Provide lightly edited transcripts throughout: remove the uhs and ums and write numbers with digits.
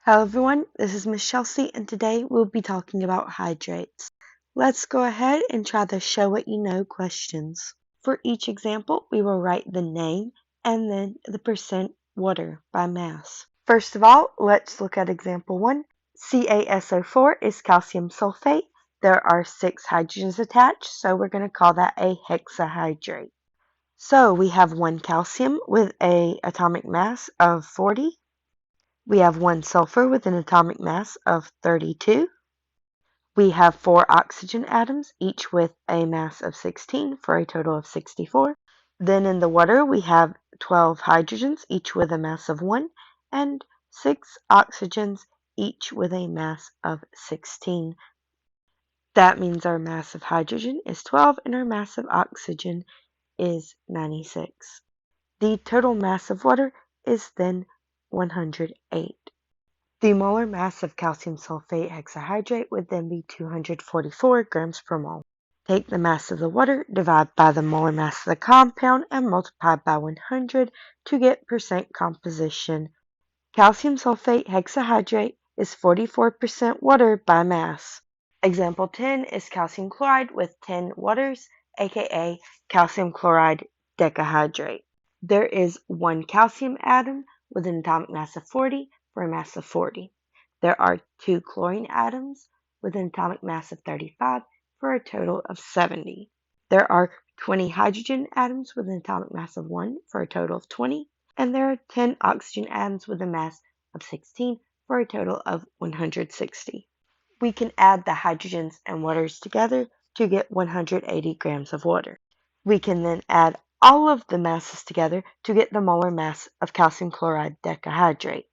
Hello everyone, this is Miss Chelsea and today we'll be talking about hydrates. Let's go ahead and try the show what you know questions. For each example, we will write the name and then the percent water by mass. First of all, let's look at example 1. CaSO4 is calcium sulfate. There are 6 hydrogens attached, so we're going to call that a hexahydrate. So we have 1 calcium with an atomic mass of 40. We have 1 sulfur with an atomic mass of 32. We have 4 oxygen atoms, each with a mass of 16 for a total of 64. Then in the water we have 12 hydrogens, each with a mass of 1, and 6 oxygens, each with a mass of 16. That means our mass of hydrogen is 12 and our mass of oxygen is 96. The total mass of water is then 108. The molar mass of calcium sulfate hexahydrate would then be 244 grams per mole. Take the mass of the water, divide by the molar mass of the compound, and multiply by 100 to get percent composition. Calcium sulfate hexahydrate is 44% water by mass. Example 10 is calcium chloride with 10 waters, aka calcium chloride decahydrate. There is 1 calcium atom with an atomic mass of 40 for a mass of 40. There are 2 chlorine atoms with an atomic mass of 35 for a total of 70. There are 20 hydrogen atoms with an atomic mass of 1 for a total of 20. And there are 10 oxygen atoms with a mass of 16 for a total of 160. We can add the hydrogens and waters together to get 180 grams of water. We can then add all of the masses together to get the molar mass of calcium chloride decahydrate.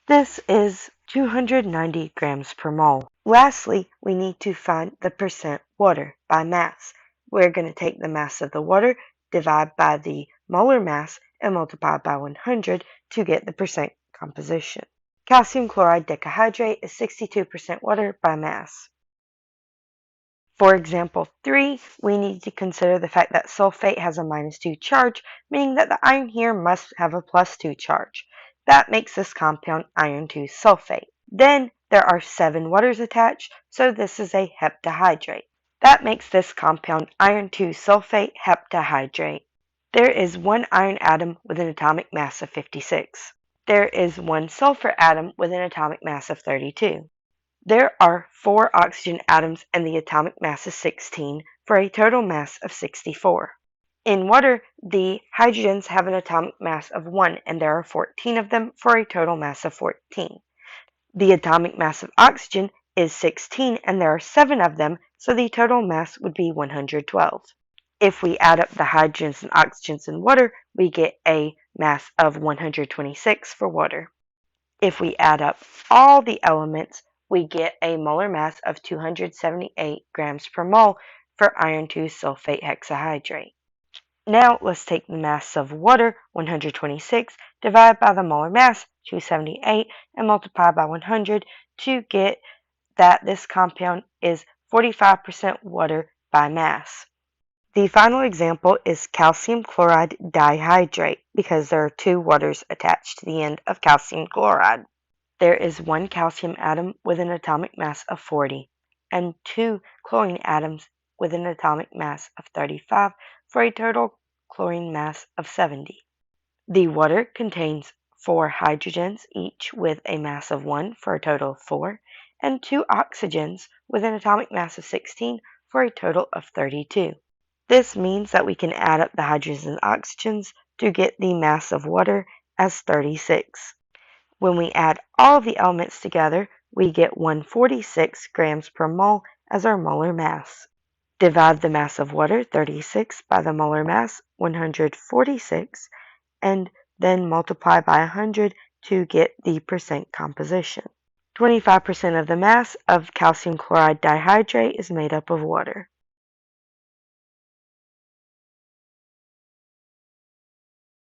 This is 290 grams per mole. Lastly, we need to find the percent water by mass. We're going to take the mass of the water, divide by the molar mass, and multiply by 100 to get the percent composition. Calcium chloride decahydrate is 62% water by mass. For example 3, we need to consider the fact that sulfate has a -2 charge, meaning that the ion here must have a +2 charge. That makes this compound iron 2 sulfate. Then there are 7 waters attached, so this is a heptahydrate. That makes this compound iron 2 sulfate heptahydrate. There is 1 iron atom with an atomic mass of 56. There is 1 sulfur atom with an atomic mass of 32. There are 4 oxygen atoms and the atomic mass is 16 for a total mass of 64. In water, the hydrogens have an atomic mass of 1 and there are 14 of them for a total mass of 14. The atomic mass of oxygen is 16 and there are 7 of them, so the total mass would be 112. If we add up the hydrogens and oxygens in water, we get a mass of 126 for water. If we add up all the elements, we get a molar mass of 278 grams per mole for iron 2 sulfate hexahydrate. Now let's take the mass of water, 126, divide by the molar mass, 278, and multiply by 100 to get that this compound is 45% water by mass. The final example is calcium chloride dihydrate because there are 2 waters attached to the end of calcium chloride. There is 1 calcium atom with an atomic mass of 40 and 2 chlorine atoms with an atomic mass of 35 for a total chlorine mass of 70. The water contains 4 hydrogens, each with a mass of 1 for a total of 4, and 2 oxygens with an atomic mass of 16 for a total of 32. This means that we can add up the hydrogens and oxygens to get the mass of water as 36. When we add all of the elements together, we get 146 grams per mole as our molar mass. Divide the mass of water, 36, by the molar mass, 146, and then multiply by 100 to get the percent composition. 25% of the mass of calcium chloride dihydrate is made up of water.